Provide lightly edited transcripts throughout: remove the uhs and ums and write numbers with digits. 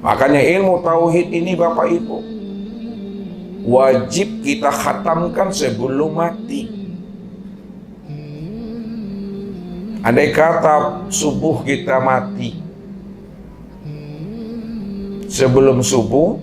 Makanya ilmu tauhid ini Bapak Ibu wajib kita khatamkan sebelum mati. Andai kata subuh kita mati, sebelum subuh,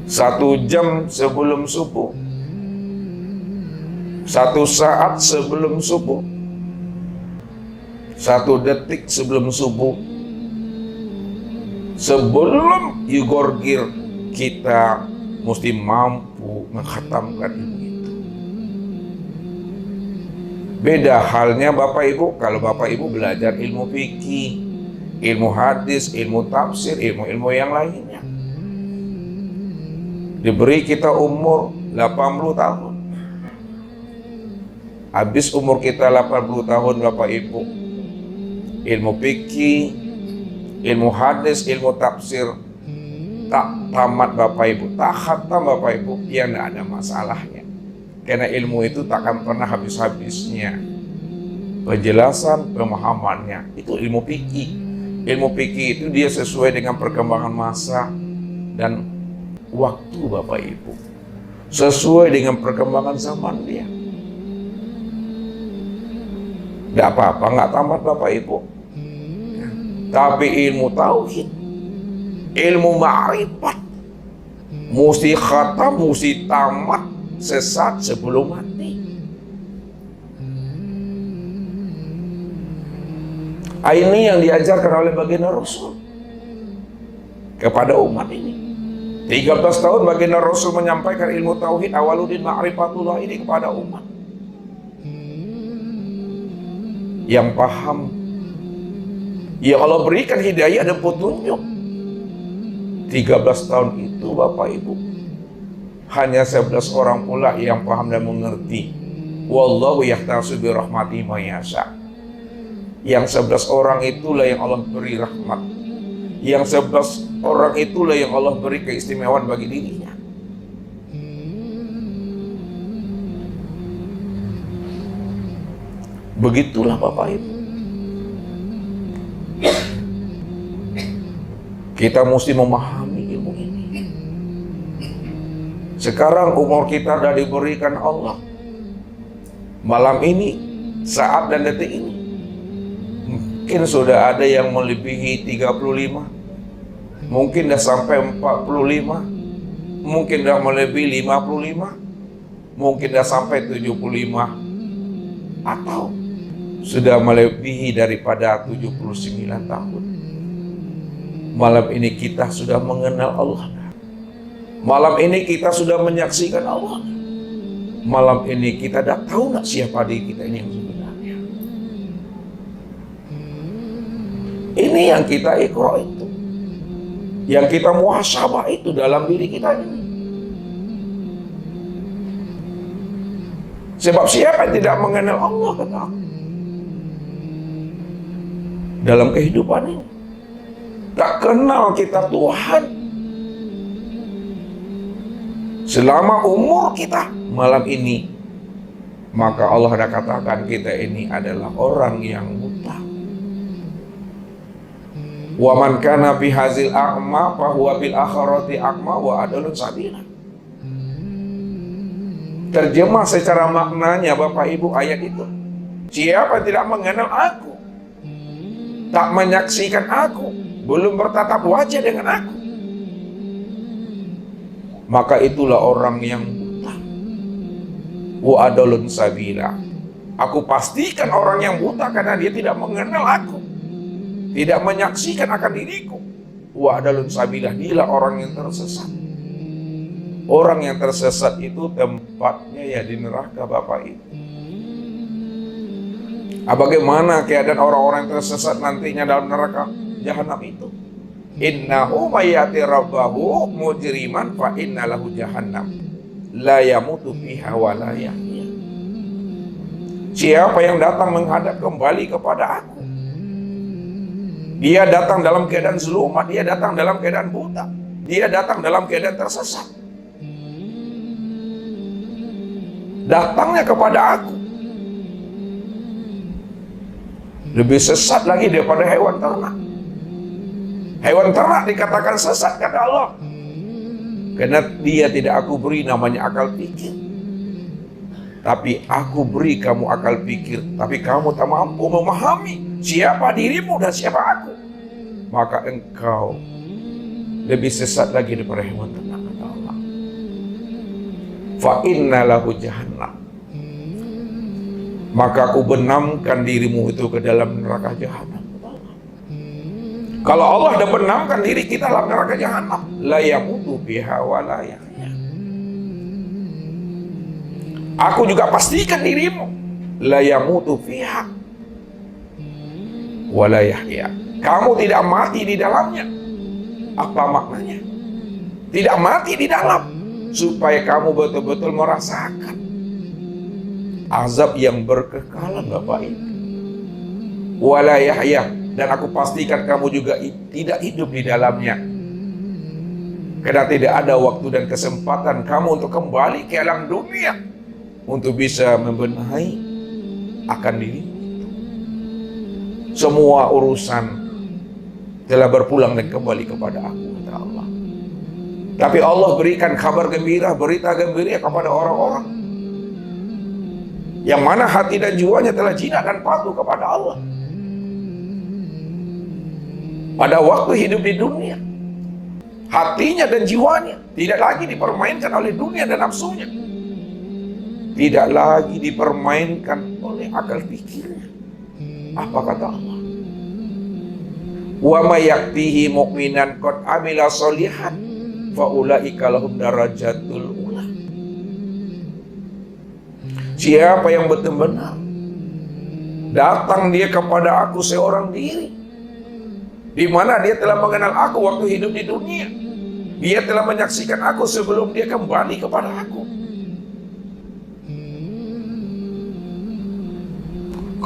1 jam sebelum subuh, 1 saat sebelum subuh, 1 detik sebelum subuh, sebelum yugorgir, kita mesti mampu menghatamkan ilmu itu. Beda halnya Bapak Ibu kalau Bapak Ibu belajar ilmu fikih, ilmu hadis, ilmu tafsir, ilmu-ilmu yang lainnya. Diberi kita umur 80 tahun. Habis umur kita 80 tahun Bapak Ibu, ilmu fikih, ilmu hadis, ilmu tafsir tak tamat Bapak Ibu, tak khatam Bapak Ibu, ya tidak ada masalahnya. Karena ilmu itu tak akan pernah habis-habisnya. Penjelasan, pemahamannya, itu ilmu fikih. Ilmu fikih itu dia sesuai dengan perkembangan masa dan waktu Bapak Ibu. Sesuai dengan perkembangan zaman dia. Tidak apa-apa, nggak tamat Bapak Ibu. Tapi ilmu tauhid, ilmu ma'rifat, mesti khatam, mesti tamat sesat sebelum mati. Ini yang diajarkan oleh baginda Rasul kepada umat ini. 13 tahun baginda Rasul menyampaikan ilmu tauhid awaludin ma'rifatullah ini kepada umat yang paham, yang Allah berikan hidayah dan petunjuk. 13 tahun itu Bapak Ibu, hanya 11 orang pula yang paham dan mengerti. Wallahu yahtasu bi rahmati may yasha. Yang 11 orang itulah yang Allah beri rahmat. Yang 11 orang itulah yang Allah beri keistimewaan bagi dirinya. Begitulah Bapak Ibu. Kita mesti memahami ilmu ini. Sekarang umur kita sudah diberikan Allah. Malam ini, saat dan detik ini, mungkin sudah ada yang melebihi 35, mungkin sudah sampai 45, mungkin sudah melebihi 55, mungkin sudah sampai 75, atau sudah melebihi daripada 79 tahun. Malam ini kita sudah mengenal Allah. Malam ini kita sudah menyaksikan Allah. Malam ini kita tidak tahu nak siapa diri kita ini yang sebenarnya. Ini yang kita iqra itu, yang kita muhasabah itu dalam diri kita ini. Sebab siapa yang tidak mengenal Allah kata aku, dalam kehidupan ini tak kenal kita Tuhan selama umur kita malam ini, maka Allah dah katakan kita ini adalah orang yang buta. Wa man kana fi hazil a'ma fa huwa bil akhirati a'ma wa adalun sabila. Terjemah secara maknanya Bapak Ibu ayat itu, siapa tidak mengenal aku, tak menyaksikan aku, belum bertatap wajah dengan aku, maka itulah orang yang buta. Wa adalun sabila. Aku pastikan orang yang buta karena dia tidak mengenal aku, tidak menyaksikan akan diriku. Wa adalun sabila, dialah orang yang tersesat. Orang yang tersesat itu tempatnya ya di neraka Bapak Ibu. Bagaimana keadaan orang-orang yang tersesat nantinya dalam neraka Jahanam itu? Innahu mayati rabbahu mujriman fa inna lahu jahannam la yamutu fiha wa la yahya. Siapa yang datang menghadap kembali kepada aku, dia datang dalam keadaan zulumat, dia datang dalam keadaan buta, dia datang dalam keadaan tersesat, datangnya kepada aku lebih sesat lagi daripada hewan ternak. Hewan ternak dikatakan sesat, kata Allah, karena dia tidak aku beri namanya akal pikir. Tapi aku beri kamu akal pikir, tapi kamu tak mampu memahami siapa dirimu dan siapa aku. Maka engkau lebih sesat lagi daripada hewan ternak, kata Allah. Fa inna lahu jahannam, maka aku benamkan dirimu itu ke dalam neraka jahanam. Kalau Allah dah benamkan diri kita dalam neraka jahanam, la yamutu biha wa la yahya. Aku juga pastikan dirimu, la yamutu fiha wa la yahya. Kamu tidak mati di dalamnya. Apa maknanya? Tidak mati di dalam, supaya kamu betul-betul merasakan azab yang berkekalan, Bapak Ibu. Wa la yahya, dan aku pastikan kamu juga tidak hidup di dalamnya. Karena tidak ada waktu dan kesempatan kamu untuk kembali ke alam dunia untuk bisa membenahi akan diri. Semua urusan telah berpulang dan kembali kepada aku, kata Allah. Tapi Allah berikan kabar gembira, berita gembira kepada orang-orang yang mana hati dan jiwanya telah jinak dan patuh kepada Allah. Pada waktu hidup di dunia, hatinya dan jiwanya tidak lagi dipermainkan oleh dunia dan nafsunya, tidak lagi dipermainkan oleh akal pikirnya. Apa kata Allah? Wa may yaktihi mu'minan qad amila sholihan fa ulaika lahum darajatul ula. Siapa yang benar-benar datang dia kepada aku seorang diri, di mana dia telah mengenal aku waktu hidup di dunia, dia telah menyaksikan aku sebelum dia kembali kepada aku,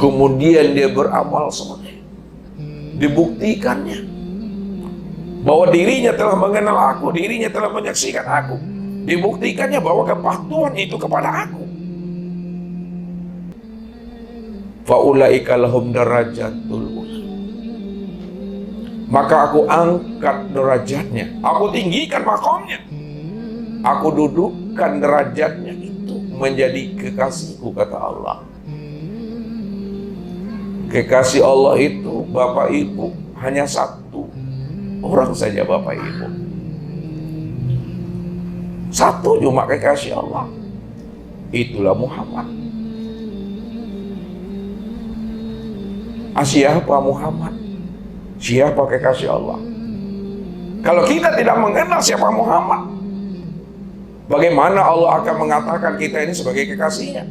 kemudian dia beramal soleh, dibuktikannya bahwa dirinya telah mengenal aku, dirinya telah menyaksikan aku, dibuktikannya bahwa kepatuhan itu kepada aku. Faulaika lahum darajatul ula, maka aku angkat derajatnya, aku tinggikan makomnya, aku dudukkan derajatnya itu menjadi kekasihku, kata Allah. Kekasih Allah itu, Bapak Ibu, hanya satu orang saja, Bapak Ibu. Satu cuma kekasih Allah, itulah Muhammad. Siapa Muhammad? Siapa kekasih Allah? Kalau kita tidak mengenal siapa Muhammad, bagaimana Allah akan mengatakan kita ini sebagai kekasihnya?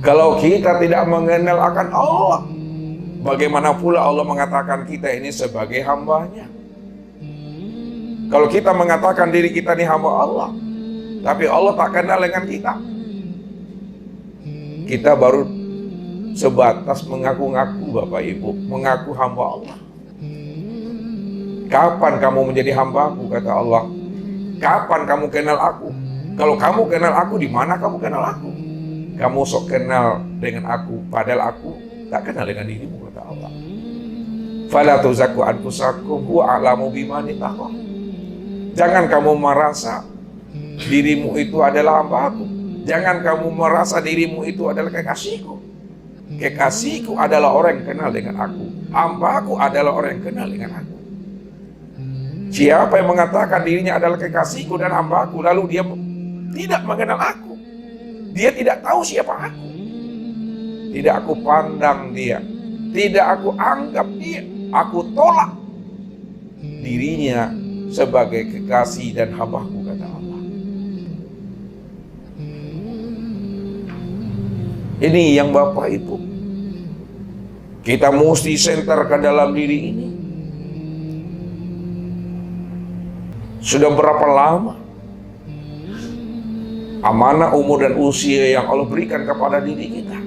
Kalau kita tidak mengenal akan Allah, bagaimana pula Allah mengatakan kita ini sebagai hambanya? Kalau kita mengatakan diri kita ini hamba Allah, tapi Allah tak kenal dengan kita, kita baru sebatas mengaku-ngaku, Bapak Ibu, mengaku hamba Allah. Kapan kamu menjadi hambaku, kata Allah? Kapan kamu kenal aku? Kalau kamu kenal aku, di mana kamu kenal aku? Kamu sok kenal dengan aku, padahal aku tak kenal dengan dirimu, kata Allah. Fala tuzakku anfusakum huwa a'lamu biman ittaqwa. Jangan kamu merasa dirimu itu adalah hambaku. Jangan kamu merasa dirimu itu adalah kekasihku. Kekasihku adalah orang yang kenal dengan aku. Hambaku adalah orang yang kenal dengan aku. Siapa yang mengatakan dirinya adalah kekasihku dan hambaku, lalu dia tidak mengenal aku, dia tidak tahu siapa aku, tidak aku pandang dia, tidak aku anggap dia, aku tolak dirinya sebagai kekasih dan hambaku, kata Allah. Ini yang Bapak Ibu, kita mesti senter ke dalam diri ini. Sudah berapa lama amanah umur dan usia yang Allah berikan kepada diri kita?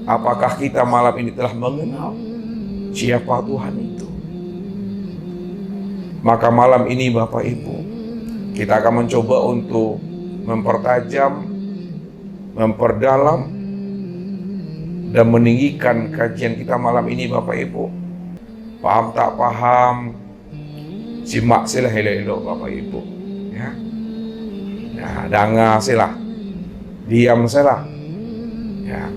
Apakah kita malam ini telah mengenal siapa Tuhan itu? Maka malam ini Bapak Ibu, kita akan mencoba untuk mempertajam, memperdalam, dan meninggikan kajian kita malam ini, Bapak Ibu, paham tak paham, simak silah elok-elok Bapak Ibu. Ya, dengar silah, diam silah. Ya,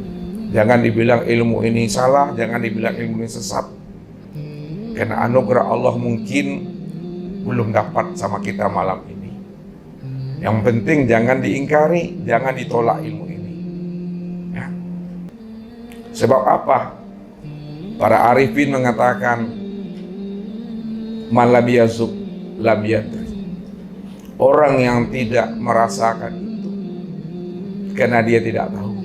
jangan dibilang ilmu ini salah, jangan dibilang ilmu ini sesat. Karena anugerah Allah mungkin belum dapat sama kita malam ini. Yang penting jangan diingkari, jangan ditolak ilmu ini. Ya. Sebab apa? Para arifin mengatakan, man lam yazuk lam yadri. Orang yang tidak merasakan itu karena dia tidak tahu.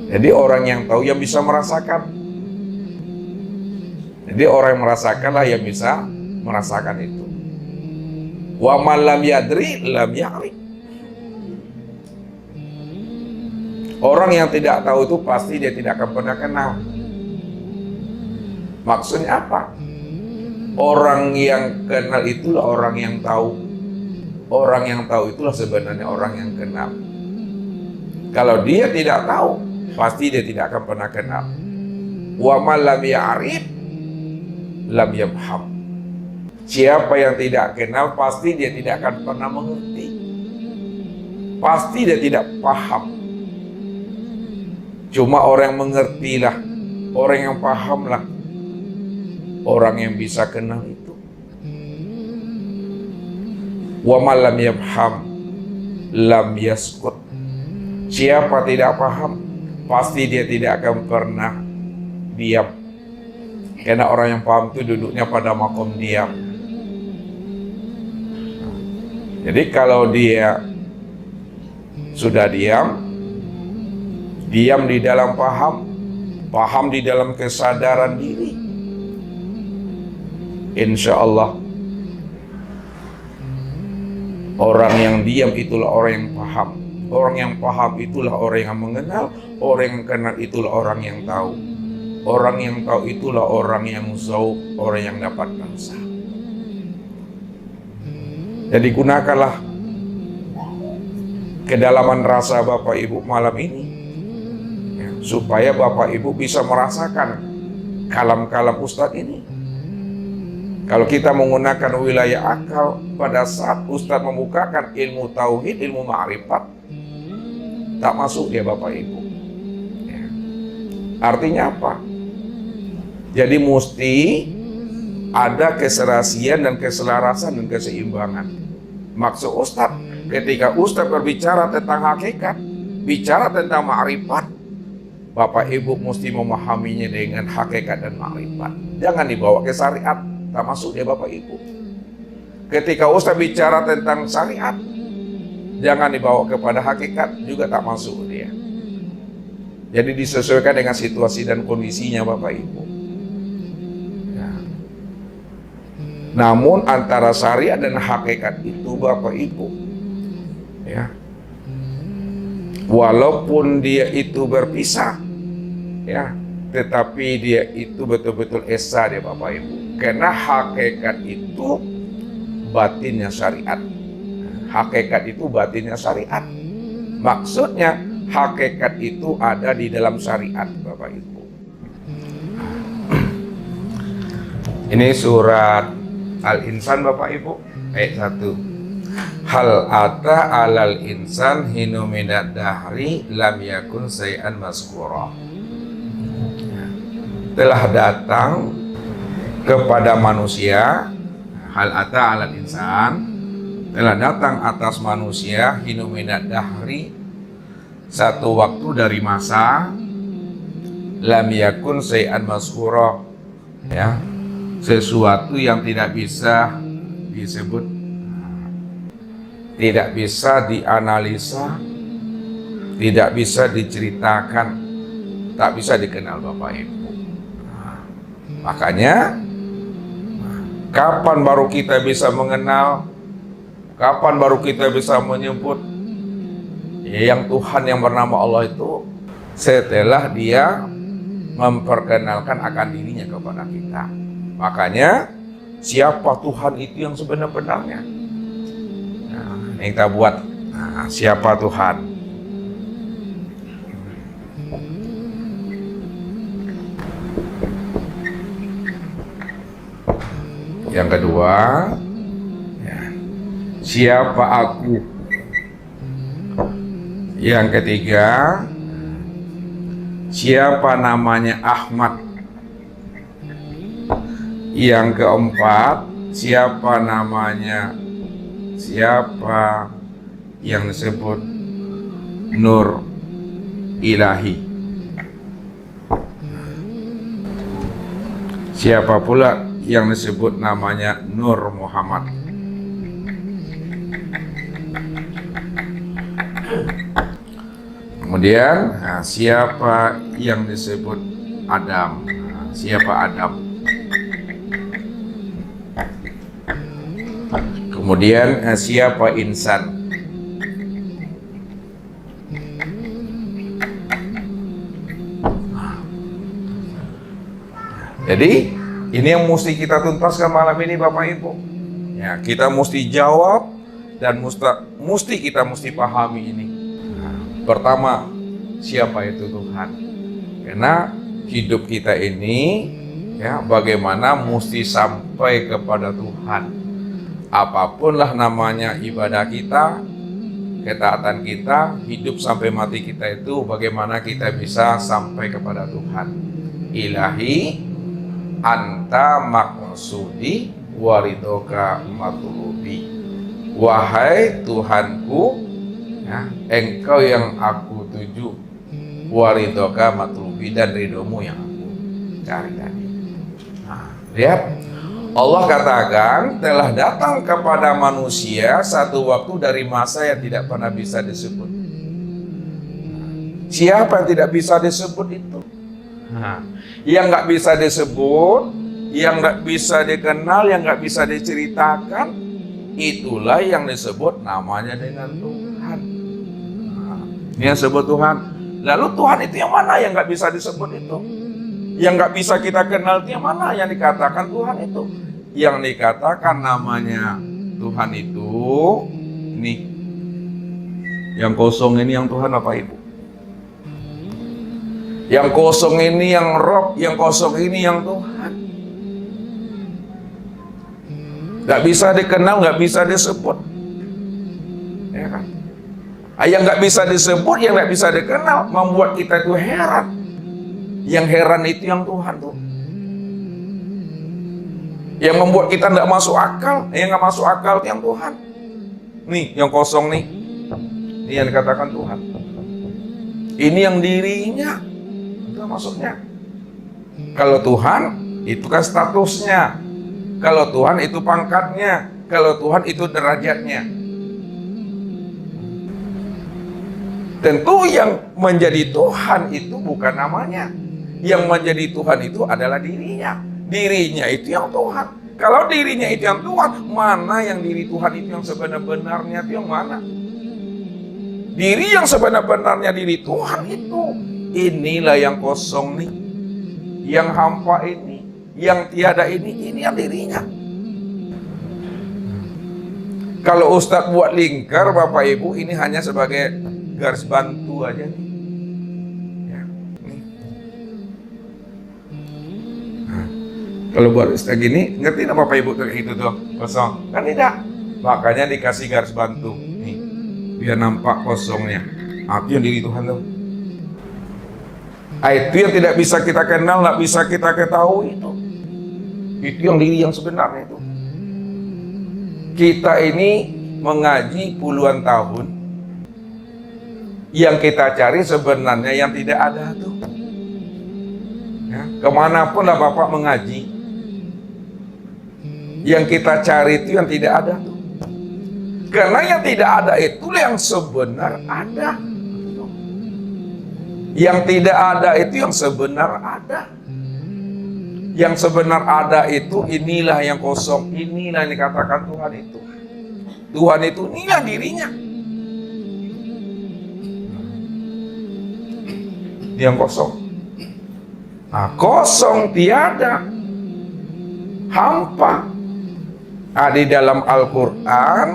Jadi orang yang tahu yang bisa merasakan. Jadi orang yang merasakanlah yang bisa merasakan itu. Wa man lam yadri lam ya'rif. Orang yang tidak tahu itu pasti dia tidak akan pernah kenal. Maksudnya apa? Orang yang kenal itulah orang yang tahu. Orang yang tahu itulah sebenarnya orang yang kenal. Kalau dia tidak tahu, pasti dia tidak akan pernah kenal. Wa man lam ya'rif lam yafham. Siapa yang tidak kenal, pasti dia tidak akan pernah mengerti. Pasti dia tidak paham. Cuma orang yang mengertilah, orang yang pahamlah, orang yang bisa kenal itu. Wa man lam yafham lam yaskut. Siapa tidak paham, pasti dia tidak akan pernah diam. Karena orang yang paham itu duduknya pada makom diam. Jadi kalau dia sudah diam di dalam paham di dalam kesadaran diri, insya Allah orang yang diam itulah orang yang paham. Orang yang paham itulah orang yang mengenal. Orang yang kenal itulah orang yang tahu. Orang yang tahu itulah orang yang zauq, orang yang dapat rasa. Jadi gunakanlah kedalaman rasa Bapak Ibu malam ini ya, supaya Bapak Ibu bisa merasakan kalam-kalam Ustadz ini. Kalau kita menggunakan wilayah akal, pada saat Ustadz membukakan ilmu tauhid, ilmu ma'rifat, tak masuk dia Bapak Ibu ya. Artinya apa? Jadi mesti ada keserasian dan keselarasan dan keseimbangan. Maksud Ustadz, ketika Ustadz berbicara tentang hakikat, bicara tentang ma'rifat, Bapak Ibu mesti memahaminya dengan hakikat dan ma'rifat. Jangan dibawa ke syariat, tak masuk dia Bapak Ibu. Ketika Ustadz bicara tentang syariat, jangan dibawa kepada hakikat, juga tak masuk dia. Jadi disesuaikan dengan situasi dan kondisinya Bapak Ibu. Namun antara syariat dan hakikat itu Bapak Ibu ya, walaupun dia itu berpisah ya, tetapi dia itu betul-betul esa dia Bapak Ibu. Karena hakikat itu batinnya syariat. Hakikat itu batinnya syariat. Maksudnya hakikat itu ada di dalam syariat Bapak Ibu. Ini surat Al-Insan Bapak Ibu ayat 1. Hal ata alal insan hinu minad dahri lam yakun say'an mazkura. Telah datang kepada manusia, hal ata alal insan, telah datang atas manusia hinu minad dahri, satu waktu dari masa, lam yakun say'an mazkura ya, sesuatu yang tidak bisa disebut, tidak bisa dianalisa, tidak bisa diceritakan, tak bisa dikenal Bapak Ibu. Makanya kapan baru kita bisa mengenal, kapan baru kita bisa menyebut yang Tuhan yang bernama Allah itu, setelah dia memperkenalkan akan dirinya kepada kita. Makanya siapa Tuhan itu yang sebenar-benarnya? Nah, ini kita buat. Nah, siapa Tuhan? Yang kedua, ya, siapa aku? Yang ketiga, siapa namanya Ahmad? Yang keempat, siapa yang disebut Nur Ilahi? Siapa pula yang disebut namanya Nur Muhammad? Kemudian, siapa yang disebut Adam? Siapa Adam? Kemudian, siapa insan? Jadi, ini yang mesti kita tuntaskan malam ini, Bapak Ibu. Ya, kita mesti jawab dan mesti pahami ini. Pertama, siapa itu Tuhan? Karena hidup kita ini, ya, bagaimana mesti sampai kepada Tuhan. Apapun lah namanya ibadah kita, ketaatan kita, hidup sampai mati kita itu, bagaimana kita bisa sampai kepada Tuhan. Ilahi anta maksudi waridoka matlubi. Wahai Tuhanku, ya, engkau yang aku tuju, waridoka matlubi, dan ridhomu yang aku cari tadi. Lihat, Allah katakan telah datang kepada manusia satu waktu dari masa yang tidak pernah bisa disebut. Siapa yang tidak bisa disebut itu? Yang nggak bisa disebut, yang nggak bisa dikenal, yang nggak bisa diceritakan, itulah yang disebut namanya dengan Tuhan. Ini yang disebut Tuhan. Lalu Tuhan itu yang mana yang nggak bisa disebut itu? Yang nggak bisa kita kenal itu yang mana yang dikatakan Tuhan itu? Yang dikatakan namanya Tuhan itu, ini yang kosong ini yang Tuhan, Bapak Ibu. Yang kosong ini yang Rob, yang kosong ini yang Tuhan. Gak bisa dikenal, gak bisa disebut, ya kan? Yang gak bisa disebut, yang gak bisa dikenal, membuat kita itu heran. Yang heran itu yang Tuhan tuh. Yang membuat kita gak masuk akal, yang gak masuk akal itu yang Tuhan. Nih, yang kosong nih, ini yang dikatakan Tuhan. Ini yang dirinya. Maksudnya, kalau Tuhan itu kan statusnya, kalau Tuhan itu pangkatnya, kalau Tuhan itu derajatnya. Tentu yang menjadi Tuhan itu bukan namanya. Yang menjadi Tuhan itu adalah dirinya. Dirinya itu yang Tuhan. Kalau dirinya itu yang Tuhan, mana yang diri Tuhan itu yang sebenar-benarnya itu yang mana? Diri yang sebenar-benarnya diri Tuhan itu, inilah yang kosong nih, yang hampa ini, yang tiada ini yang dirinya. Kalau Ustadz buat lingkar, Bapak Ibu, ini hanya sebagai garis bantu aja nih. Ya, nih. Nah, kalau buat Ustadz gini, ngerti nggak Bapak Ibu kayak gitu tuh, kosong? Kan tidak. Makanya dikasih garis bantu, nih, biar nampak kosongnya. Itu yang diri Tuhan tuh. Itu yang tidak bisa kita kenal, nggak bisa kita ketahui itu. Itu yang diri yang sebenarnya itu. Kita ini mengaji puluhan tahun, yang kita cari sebenarnya yang tidak ada tuh. Ya, kemanapun lah Bapak mengaji, yang kita cari itu yang tidak ada tuh. Karena yang tidak ada itulah yang sebenar ada. Yang tidak ada itu yang sebenar ada. Yang sebenar ada itu, inilah yang kosong. Inilah yang dikatakan Tuhan itu. Tuhan itu inilah dirinya. Yang kosong. Nah, kosong, tiada, hampa. Di dalam Al-Quran,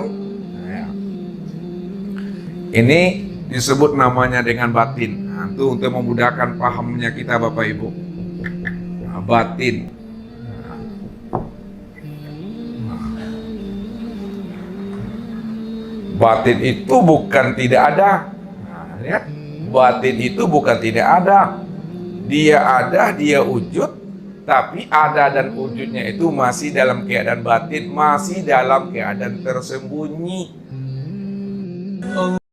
ini disebut namanya dengan batin. Itu untuk memudahkan pahamnya kita, Bapak Ibu. Batin. Batin itu bukan tidak ada. Nah, lihat, batin itu bukan tidak ada. Dia ada, dia wujud, tapi ada dan wujudnya itu masih dalam keadaan batin, masih dalam keadaan tersembunyi.